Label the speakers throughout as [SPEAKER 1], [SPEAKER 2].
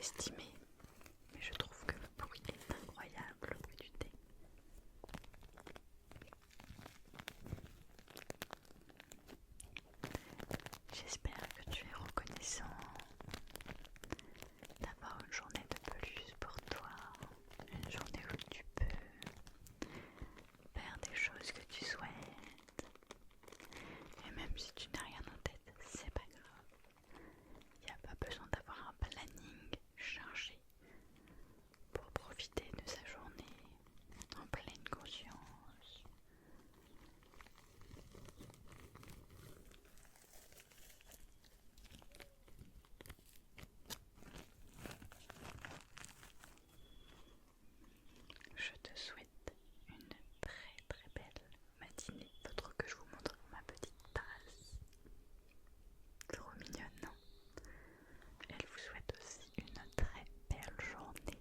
[SPEAKER 1] sous-estimé, mais je trouve que le bruit est incroyable, le bruit du thé. J'espère que tu es reconnaissant d'avoir une journée de plus pour toi, une journée où tu peux faire des choses que tu souhaites. Et même si tu n'as rien en tête, c'est pas grave. Il n'y a pas besoin d'avoir un planning chargé pour profiter de sa journée en pleine conscience. Je te souhaite une très très belle matinée. Faudra que je vous montre ma petite tasse. Trop mignonne, non? Elle vous souhaite aussi une très belle journée.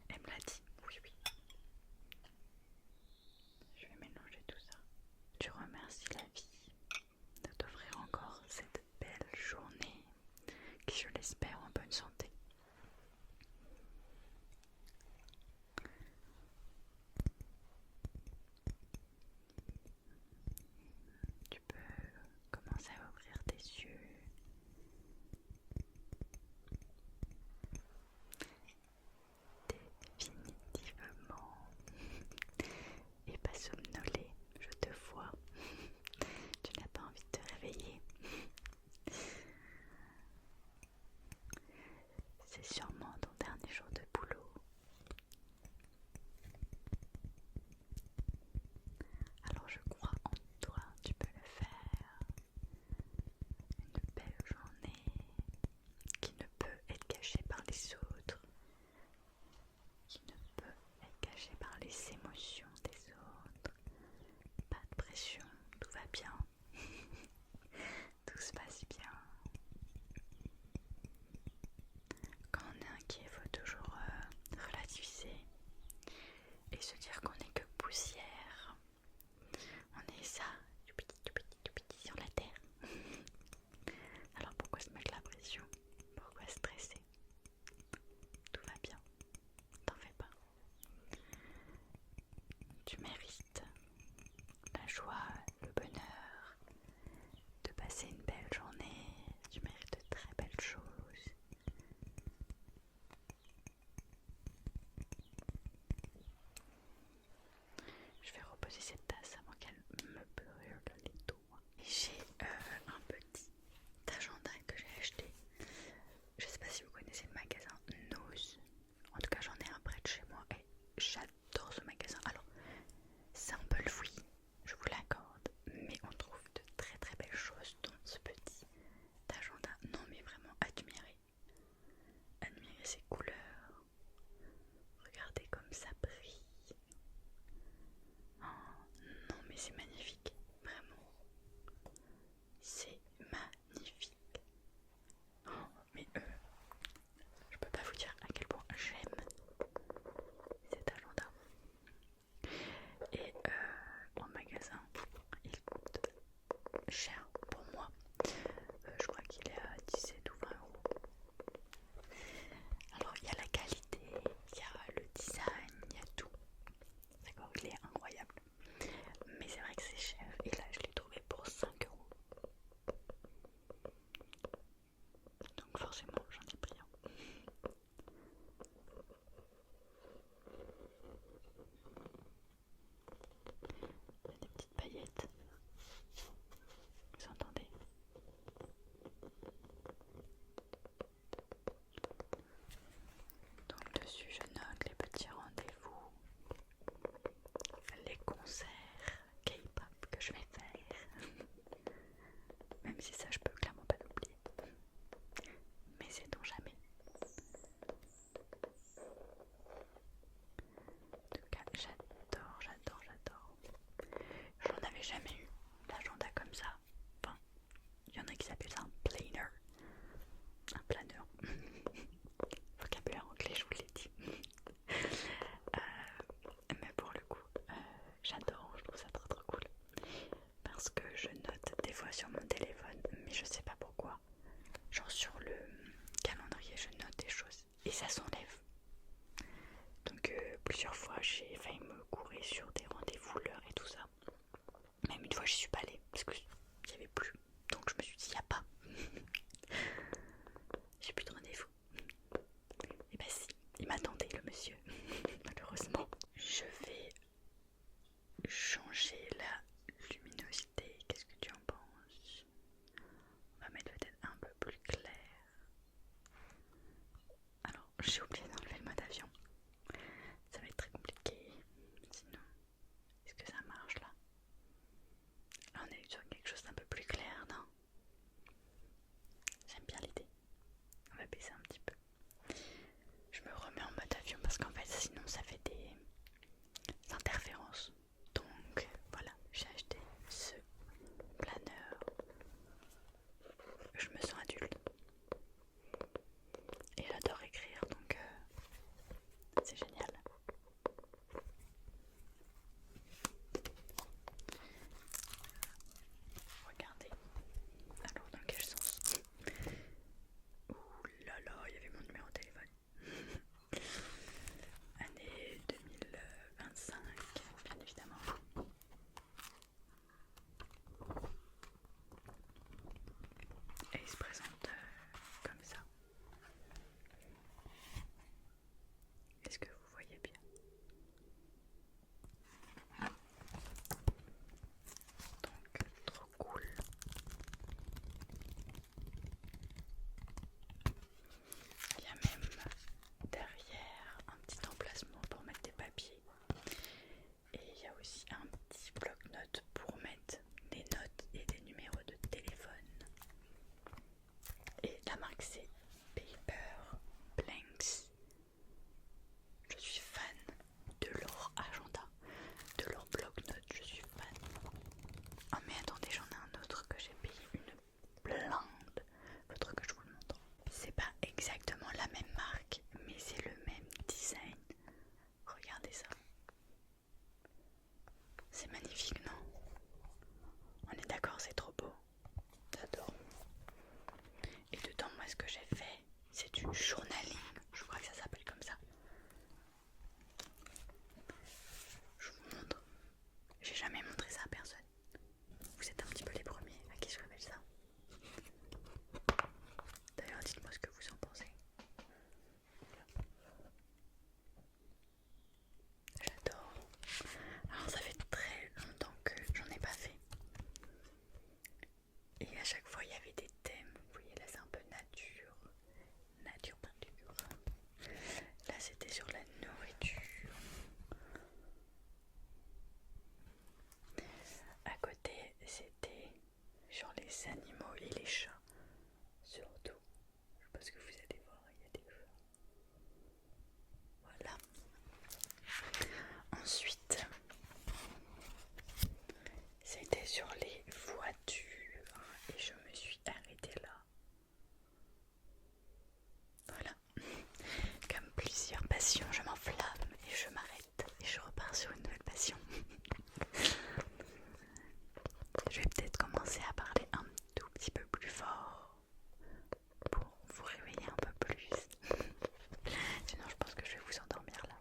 [SPEAKER 1] Elle me l'a dit, oui oui. Je vais mélanger tout ça. Tu remercies la vie de t'offrir encore cette belle journée qui, je l'espère, en bonne santé. Tu peux commencer à ouvrir tes yeux. Définitivement. Et pas somnolé, je te vois. Tu n'as pas envie de te réveiller. C'est sûrement ton dernier jour de boulot. Alors je crois en toi, tu peux le faire. Une belle journée qui ne peut être gâchée par les autres, qui ne peut être gâchée par les émotions des autres. Pas de pression, tout va bien. Tout se passe bien. Quand on est inquiet, il faut toujours relativiser et se dire qu'on n'est que poussière. On est ça, tout petit sur la terre. Alors pourquoi se mettre la pression? Pourquoi stresser? Tout va bien, t'en fais pas. Tu mérites la joie, le bonheur, de passer une belle journée. Tu mérites de très belles choses. Je vais reposer cette tasse avant qu'elle me brûle les doigts. J'ai un petit agenda que j'ai acheté. Je sais pas si vous connaissez le magasin Nose. En tout cas, j'en ai un près de chez moi et j'adore ce magasin. Alors, c'est un peu le fouillis, je vous l'accorde, mais on trouve de très très belles choses dans ce petit agenda. Non, mais vraiment admirez. Admirez ces couleurs. Regardez comme ça brille. Oh, non, mais c'est magnifique, vraiment. C'est magnifique. Oh, mais je peux pas vous dire à quel point j'aime cet agenda. Et en magasin, il coûte cher pour moi. Je crois qu'il est à 17 ou 20 euros. Alors il y j'ai oublié d'enlever le mode avion. Ça va être très compliqué. Sinon, est-ce que ça marche là? Là on est sur quelque chose d'un peu plus clair, non? J'aime bien l'idée. On va baisser un petit peu. Je me remets en mode avion parce qu'en fait sinon ça fait des interférences. Donc voilà, j'ai acheté ce planeur. Je me sens adulte. Et j'adore écrire, donc c'est génial. Regardez. Alors dans quel sens? Ouh là là, il y avait mon numéro de téléphone. Année 2025, bien évidemment. Et il se présente comme ça. Est-ce que vous voyez bien? Donc, trop cool. Il y a même derrière un petit emplacement pour mettre des papiers. Et il y a aussi un petit bloc-notes pour mettre des notes et des numéros de téléphone. Et la marque c'est Paper Blanks. Je suis fan de leur agenda, de leur bloc-notes, je suis fan. Oh mais attendez, j'en ai un autre que j'ai payé une blinde. Faudrait que je vous le montre. C'est pas exactement la même marque, mais c'est le même design. Regardez ça. C'est magnifique, non? On est d'accord, c'est trop beau. J'adore. Et dedans, moi, ce que j'ai fait, c'est du journaling. Je crois que ça s'appelle comme ça. Je vous montre. J'ai jamais montré ça à personne. Vous êtes un petit peu les premiers à qui je révèle ça. D'ailleurs, dites-moi ce que vous en pensez. J'adore. Alors, ça fait très longtemps que j'en ai pas fait. Et à chaque fois, il y avait des thèmes. Vous voyez, là, c'est un peu nature. Nature peinture. Là, c'était sur la nourriture. À côté, c'était sur les animaux et les chats. Surtout. Je sais pas ce que vous allez voir, il y a des chats. Voilà. Ensuite, c'était sur les voitures. Et je me suis arrêtée là. Voilà. Comme plusieurs passions, je m'enflamme et je m'arrête. Et je repars sur une nouvelle passion. Je vais peut-être commencer à parler un tout petit peu plus fort pour vous réveiller un peu plus. Sinon je pense que je vais vous endormir là.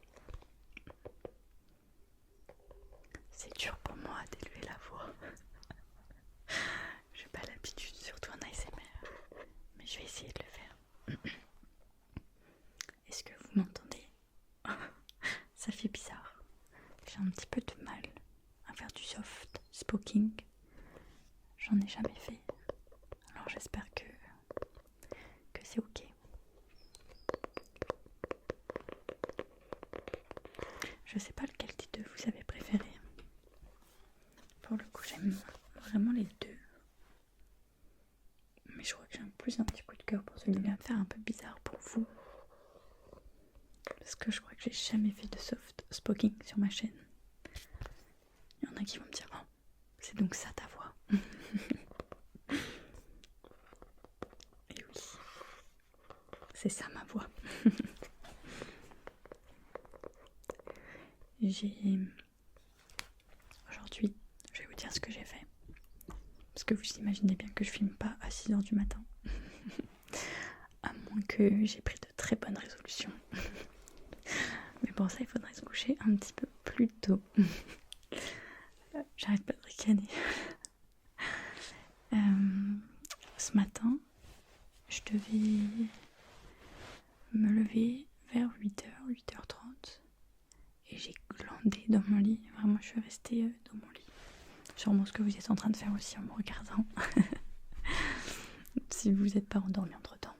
[SPEAKER 1] C'est dur pour moi d'élever la voix. J'ai pas l'habitude, surtout en ASMR. Mais je vais essayer de le faire. Est-ce que vous m'entendez? Ça fait bizarre. J'ai un petit peu de mal à faire du soft spoken. J'en ai jamais fait. Alors j'espère que c'est ok. Je sais pas lequel des deux vous avez préféré. Pour le coup, j'aime vraiment les deux. Mais je crois que j'ai plus un petit coup de cœur pour celui-là. Faire un peu bizarre pour vous. Parce que je crois que j'ai jamais fait de soft spoken sur ma chaîne. Il y en a qui vont me dire, oh, c'est donc ça ta voix. Et oui, c'est ça ma voix. Aujourd'hui, je vais vous dire ce que j'ai fait. Parce que vous imaginez bien que je filme pas à 6h du matin. À moins que j'ai pris de très bonnes résolutions. Mais pour ça, il faudrait se coucher un petit peu plus tôt. J'arrête pas de ricaner. Ce matin, je devais me lever vers 8h, 8h30. Et j'ai glandé dans mon lit. Vraiment, je suis restée dans mon lit. Sûrement ce que vous êtes en train de faire aussi en me regardant. Si vous n'êtes pas endormi entre temps.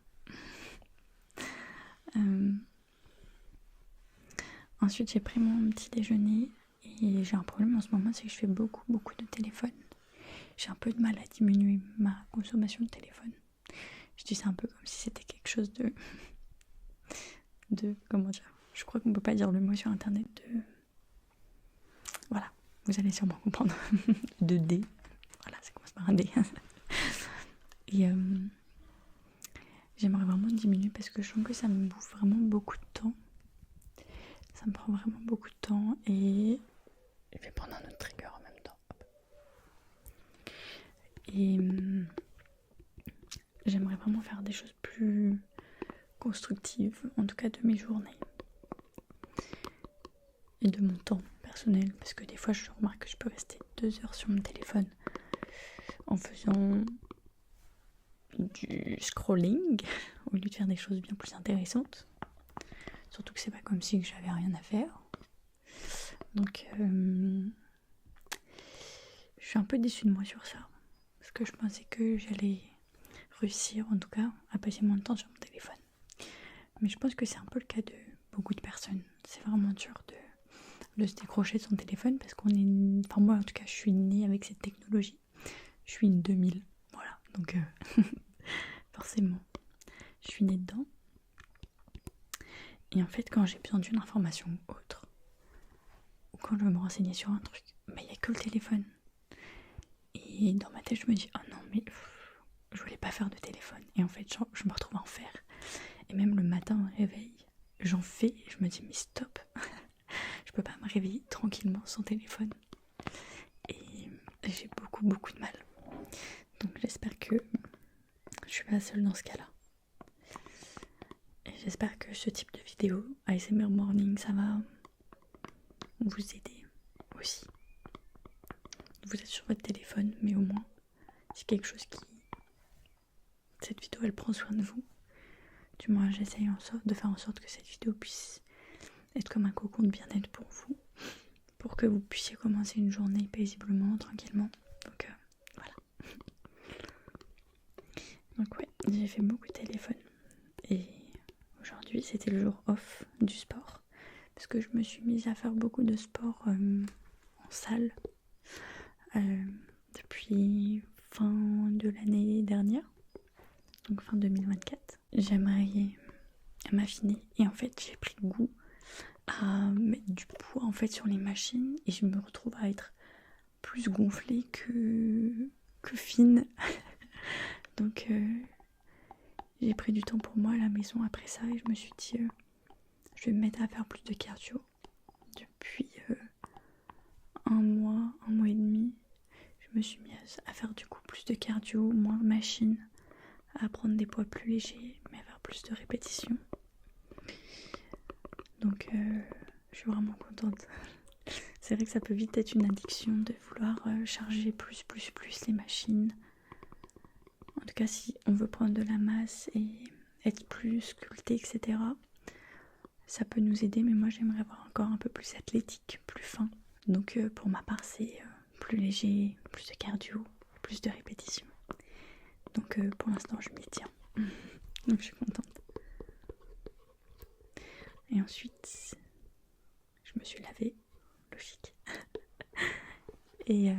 [SPEAKER 1] Ensuite j'ai pris mon petit déjeuner et j'ai un problème en ce moment, c'est que je fais beaucoup de téléphone. J'ai un peu de mal à diminuer ma consommation de téléphone. Je dis ça un peu comme si c'était quelque chose de comment dire, je crois qu'on peut pas dire le mot sur internet, voilà, vous allez sûrement comprendre. De D, voilà, ça commence par un D. Et j'aimerais vraiment diminuer parce que je sens que ça me bouffe vraiment beaucoup de temps. Ça me prend vraiment beaucoup de temps et je vais prendre un autre trigger en même temps. Et j'aimerais vraiment faire des choses plus constructives, en tout cas de mes journées et de mon temps personnel, parce que des fois je remarque que je peux rester 2 heures sur mon téléphone en faisant du scrolling au lieu de faire des choses bien plus intéressantes. Surtout que c'est pas comme si j'avais rien à faire. Donc je suis un peu déçue de moi sur ça, parce que je pensais que j'allais réussir en tout cas à passer moins de temps sur mon téléphone. Mais je pense que c'est un peu le cas de beaucoup de personnes. C'est vraiment dur de se décrocher de son téléphone parce qu'on est... Enfin moi en tout cas je suis née avec cette technologie. Je suis une 2000, voilà. Donc forcément je suis née dedans. Et en fait quand j'ai besoin d'une information ou autre, ou quand je veux me renseigner sur un truc, il n'y a que le téléphone. Et dans ma tête je me dis oh non mais je voulais pas faire de téléphone. Et en fait je me retrouve à en faire. Et même le matin au réveil, j'en fais et je me dis mais stop. Je peux pas me réveiller tranquillement sans téléphone. Et j'ai beaucoup de mal. Donc j'espère que je suis pas la seule dans ce cas-là. Et j'espère que ce type de vidéo, ASMR Morning, ça va vous aider aussi. Vous êtes sur votre téléphone, mais au moins, c'est quelque chose qui... Cette vidéo, elle prend soin de vous. Du moins, j'essaye de faire en sorte que cette vidéo puisse être comme un cocon de bien-être pour vous, pour que vous puissiez commencer une journée paisiblement, tranquillement. Donc voilà. Donc ouais, j'ai fait beaucoup de téléphone. Et aujourd'hui, c'était le jour off du sport. Parce que je me suis mise à faire beaucoup de sport en salle depuis fin de l'année dernière. Donc fin 2024. J'aimerais m'affiner. Et en fait, j'ai pris goût à mettre du poids en fait sur les machines. Et je me retrouve à être plus gonflée que fine. Donc j'ai pris du temps pour moi à la maison après ça et je me suis dit je vais me mettre à faire plus de cardio. Depuis un mois et demi, je me suis mise à faire du coup plus de cardio, moins de machines, à prendre des poids plus légers, mais à faire plus de répétitions. Donc je suis vraiment contente. C'est vrai que ça peut vite être une addiction de vouloir charger plus les machines. En tout cas, si on veut prendre de la masse et être plus sculpté, etc., ça peut nous aider, mais moi j'aimerais avoir encore un peu plus athlétique, plus fin. Donc pour ma part, c'est plus léger, plus de cardio, plus de répétitions. Donc pour l'instant, je m'y tiens. Donc je suis contente. Et ensuite, je me suis lavée, logique. Et il y a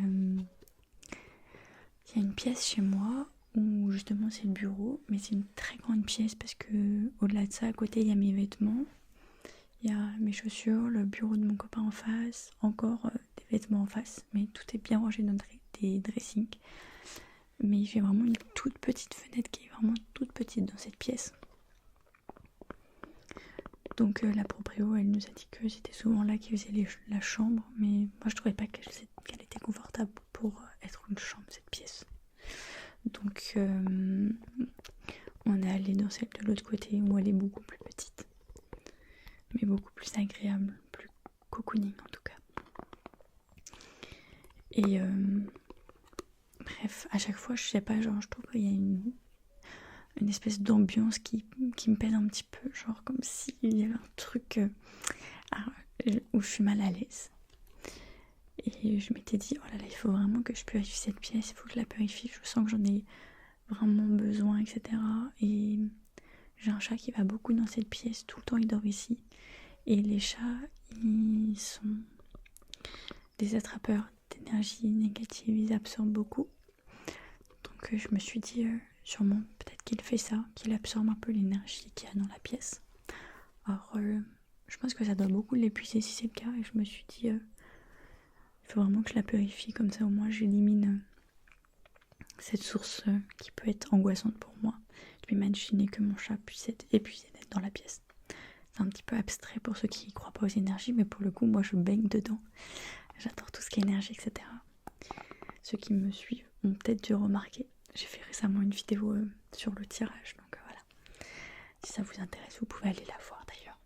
[SPEAKER 1] une pièce chez moi où justement c'est le bureau, mais c'est une très grande pièce parce que au-delà de ça, à côté, il y a mes vêtements, il y a mes chaussures, le bureau de mon copain en face, encore des vêtements en face, mais tout est bien rangé dans des dressings. Mais j'ai vraiment une toute petite fenêtre qui est vraiment toute petite dans cette pièce. Donc la proprio, elle nous a dit que c'était souvent là qu'ils faisaient la chambre, mais moi je trouvais pas qu'elle était confortable pour être une chambre, cette pièce. Donc on est allé dans celle de l'autre côté où elle est beaucoup plus petite, mais beaucoup plus agréable, plus cocooning en tout cas. Et bref, à chaque fois, je sais pas, genre je trouve qu'il y a une espèce d'ambiance qui me pèse un petit peu, genre comme s'il y avait un truc où je suis mal à l'aise. Et je m'étais dit, oh là là, il faut vraiment que je purifie cette pièce, il faut que je la purifie, je sens que j'en ai vraiment besoin, etc. Et j'ai un chat qui va beaucoup dans cette pièce, tout le temps il dort ici. Et les chats, ils sont des attrapeurs d'énergie négative, ils absorbent beaucoup. Donc je me suis dit, sûrement, peut-être qu'il fait ça, qu'il absorbe un peu l'énergie qu'il y a dans la pièce. Alors, je pense que ça doit beaucoup l'épuiser si c'est le cas. Et je me suis dit, il faut vraiment que je la purifie, comme ça au moins j'élimine cette source qui peut être angoissante pour moi. De m'imaginer que mon chat puisse être épuisé d'être dans la pièce. C'est un petit peu abstrait pour ceux qui ne croient pas aux énergies, mais pour le coup, moi je baigne dedans. J'adore tout ce qui est énergie, etc. Ceux qui me suivent ont peut-être dû remarquer. J'ai fait récemment une vidéo sur le tirage, donc voilà. Si ça vous intéresse, vous pouvez aller la voir d'ailleurs.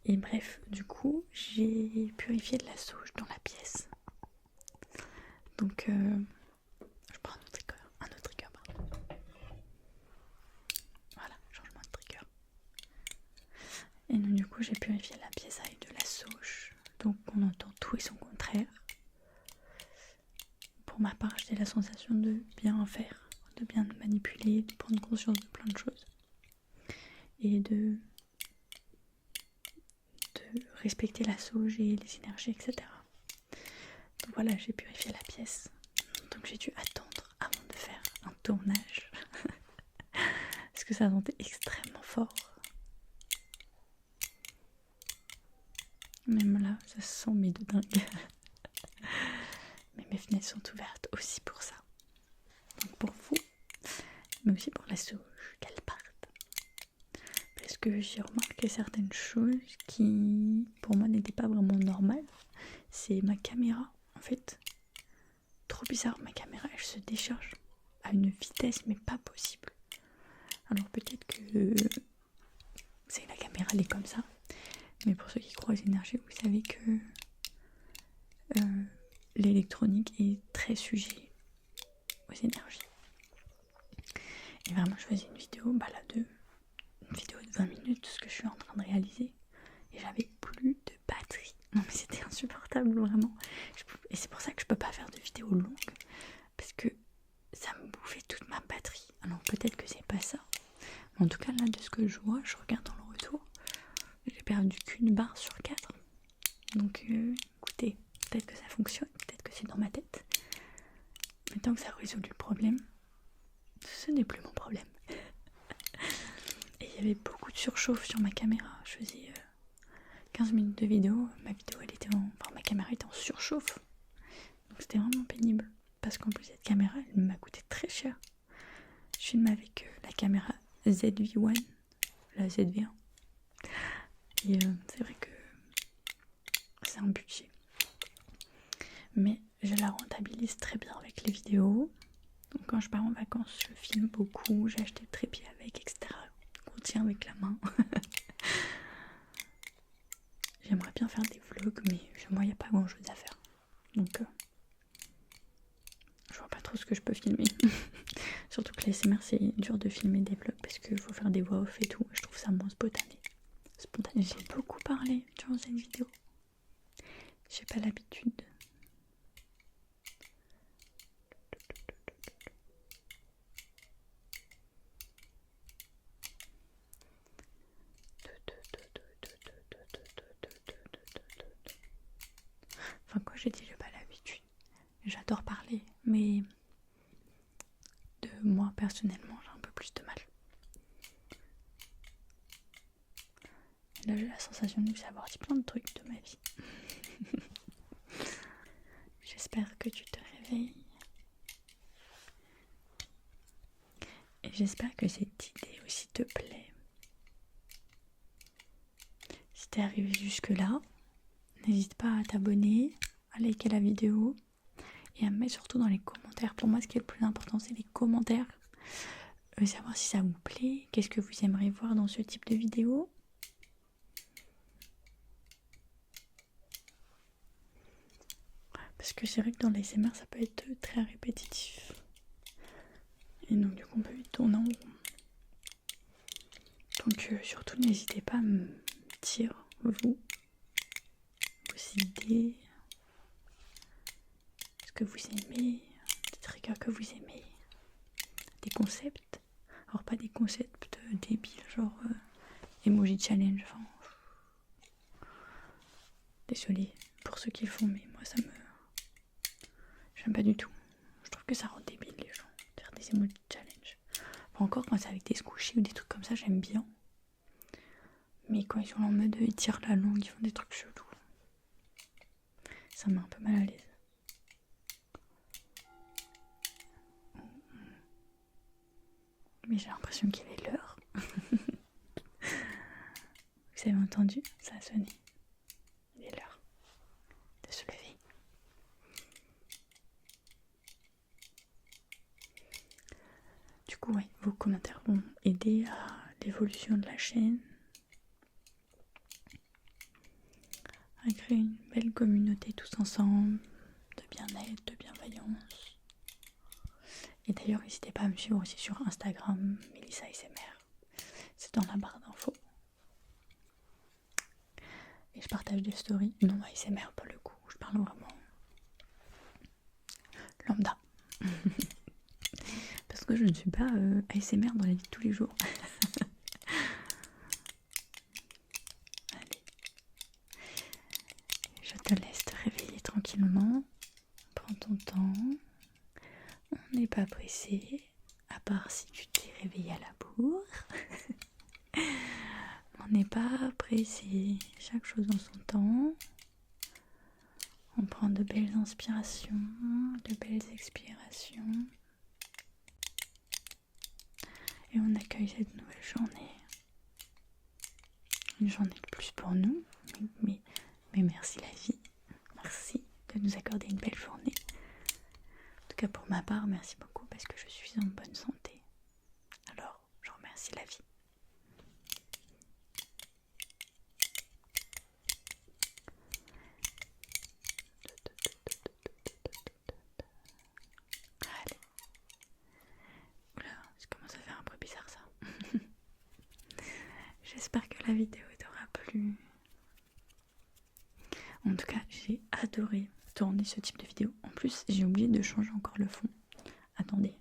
[SPEAKER 1] Et bref, du coup, j'ai purifié de la sauge dans la pièce. Donc, je prends un autre trigger, pardon. Voilà, changement de trigger. Et donc, du coup, j'ai purifié la pièce avec de la sauge. Donc, on entend tout et son contraire. Pour ma part, j'ai la sensation de bien faire, de bien manipuler, de prendre conscience de plein de choses. Et de respecter la sauge et les énergies, etc. Donc voilà, j'ai purifié la pièce. Donc j'ai dû attendre avant de faire un tournage. Parce que ça sentait extrêmement fort. Même là, ça se sent mais de dingue. Mais mes fenêtres sont ouvertes aussi pour ça. Donc pour vous, mais aussi pour la sauge, qu'elle parte. Parce que j'ai remarqué certaines choses qui, pour moi, n'étaient pas vraiment normales. C'est ma caméra, en fait. Trop bizarre, ma caméra, elle se décharge à une vitesse, mais pas possible. Alors peut-être que c'est la caméra, elle est comme ça. Mais pour ceux qui croient aux énergies, vous savez que l'électronique est très sujet aux énergies. Et vraiment, je faisais une vidéo, une vidéo de 20 minutes, ce que je suis en train de réaliser. Et j'avais plus de batterie. Non mais c'était insupportable, vraiment. Et c'est pour ça que je peux pas faire de vidéos longues. Parce que ça me bouffait toute ma batterie. Alors peut-être que c'est pas ça. Mais en tout cas, là, de ce que je vois, je regarde dans le retour. J'ai perdu qu'une barre sur 4. Donc écoutez, peut-être que ça fonctionne, peut-être que c'est dans ma tête. Mais tant que ça résout le problème, ce n'est plus mon problème. Et il y avait beaucoup de surchauffe sur ma caméra. Je faisais 15 minutes de vidéo. Ma caméra était en surchauffe. Donc c'était vraiment pénible. Parce qu'en plus, cette caméra, elle m'a coûté très cher. Je filme avec la caméra ZV-1, la ZV1. Et c'est vrai que c'est un budget. Mais je la rentabilise très bien avec les vidéos. Donc quand je pars en vacances, je filme beaucoup. J'ai acheté le trépied avec, etc. On tient avec la main. J'aimerais bien faire des vlogs, mais moi, il n'y a pas grand chose à faire. Donc, je vois pas trop ce que je peux filmer. Surtout que l'ASMR, c'est dur de filmer des vlogs parce qu'il faut faire des voix off et tout. Je trouve ça moins spontané. J'ai beaucoup parlé durant cette vidéo. J'ai pas l'habitude. Enfin, quoi, j'ai dit j'ai pas l'habitude. J'adore parler, mais de moi personnellement, j'ai un peu plus de mal. Et là, j'ai la sensation de savoir dit plein de trucs de ma vie. J'espère que tu te réveilles. Et j'espère que cette idée aussi te plaît. Si t'es arrivé jusque là, n'hésite pas à t'abonner, à liker la vidéo et à me mettre surtout dans les commentaires. Pour moi, ce qui est le plus important, c'est les commentaires. Savoir si ça vous plaît, qu'est-ce que vous aimeriez voir dans ce type de vidéo. Parce que c'est vrai que dans l'ASMR, ça peut être très répétitif. Et donc du coup, on peut vite tourner en rond. Donc surtout, n'hésitez pas à me dire, vos idées, ce que vous aimez, des triggers que vous aimez, des concepts. Alors pas des concepts débiles, genre emoji challenge, enfin Désolée pour ceux qui le font, mais moi ça me... J'aime pas du tout. Je trouve que ça rend débile les gens, faire des emoji challenge. Enfin, encore quand c'est avec des squishies ou des trucs comme ça, j'aime bien. Mais quand ils sont en mode ils tirent la langue, ils font des trucs chelous. Ça me met un peu mal à l'aise. Mais j'ai l'impression qu'il est l'heure. Vous avez entendu? Ça a sonné. Il est l'heure de se lever. Du coup, ouais, vos commentaires vont aider à l'évolution de la chaîne, à créer une belle communauté tous ensemble, de bien-être, de bienveillance. Et d'ailleurs, n'hésitez pas à me suivre aussi sur Instagram, Melissa ASMR. C'est dans la barre d'infos. Et je partage des stories, non ASMR pour le coup, je parle vraiment lambda. Parce que je ne suis pas ASMR dans la vie de tous les jours. Allez. Je te laisse te réveiller tranquillement. Prends ton temps. On n'est pas pressé. À part si tu t'es réveillé à la bourre. On n'est pas pressé. Chaque chose en son temps. On prend de belles inspirations, de belles expirations. Et on accueille cette nouvelle journée. Une journée de plus pour nous. Mais merci la vie. Merci de nous accorder une belle journée. En tout cas pour ma part, merci beaucoup parce que je suis en bonne santé. Alors, je remercie la vie. Allez. Oula, ça commence à faire un peu bizarre ça. J'espère que la vidéo t'aura plu. En tout cas, j'ai adoré tourner ce type de vidéo. En plus, j'ai oublié de changer encore le fond. Attendez.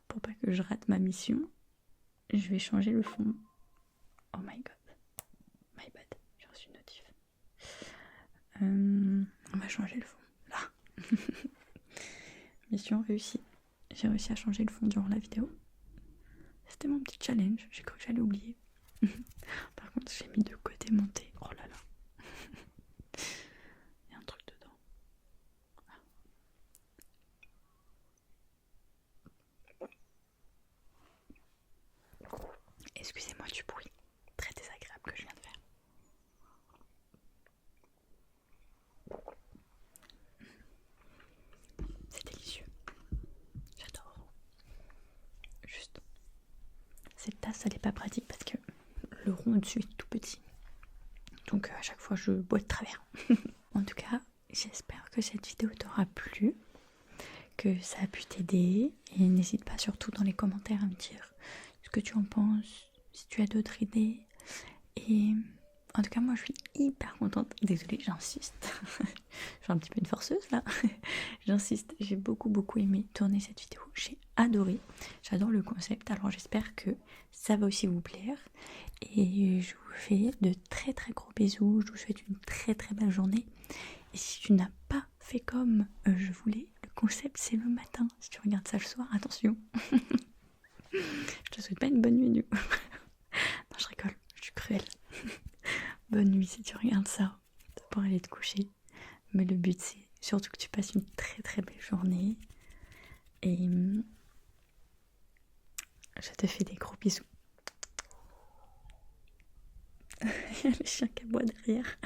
[SPEAKER 1] Pour pas que je rate ma mission, je vais changer le fond. Oh my god. My bad. J'ai reçu une notif. On va changer le fond. Là. Mission réussie. J'ai réussi à changer le fond durant la vidéo. C'était mon petit challenge. J'ai cru que j'allais oublier. Par contre, j'ai mis de côté mon thé. Oh là là. Il y a un truc dedans. Ah. Excusez-moi du bruit très désagréable que je viens de faire. C'est délicieux. J'adore. Juste. Cette tasse, elle est pas pratique parce que le rond au-dessus est tout petit. Donc à chaque fois, je bois de travers. En tout cas, j'espère que cette vidéo t'aura plu, que ça a pu t'aider. Et n'hésite pas surtout dans les commentaires à me dire ce que tu en penses, si tu as d'autres idées. Et en tout cas, moi, je suis hyper contente. Désolée, j'insiste. Je suis un petit peu une forceuse, là. J'insiste, j'ai beaucoup aimé tourner cette vidéo. J'ai adoré. J'adore le concept. Alors, j'espère que ça va aussi vous plaire. Et je vous fais de très gros bisous. Je vous souhaite une très belle journée. Et si tu n'as pas fait comme je voulais, le concept, c'est le matin. Si tu regardes ça le soir, attention. Je te souhaite pas une bonne nuit, du coup. Non, je rigole. Je suis cruelle. Bonne nuit si tu regardes ça pour aller te coucher. Mais le but c'est surtout que tu passes une très belle journée. Et je te fais des gros bisous. Il y a le chien qui aboie derrière.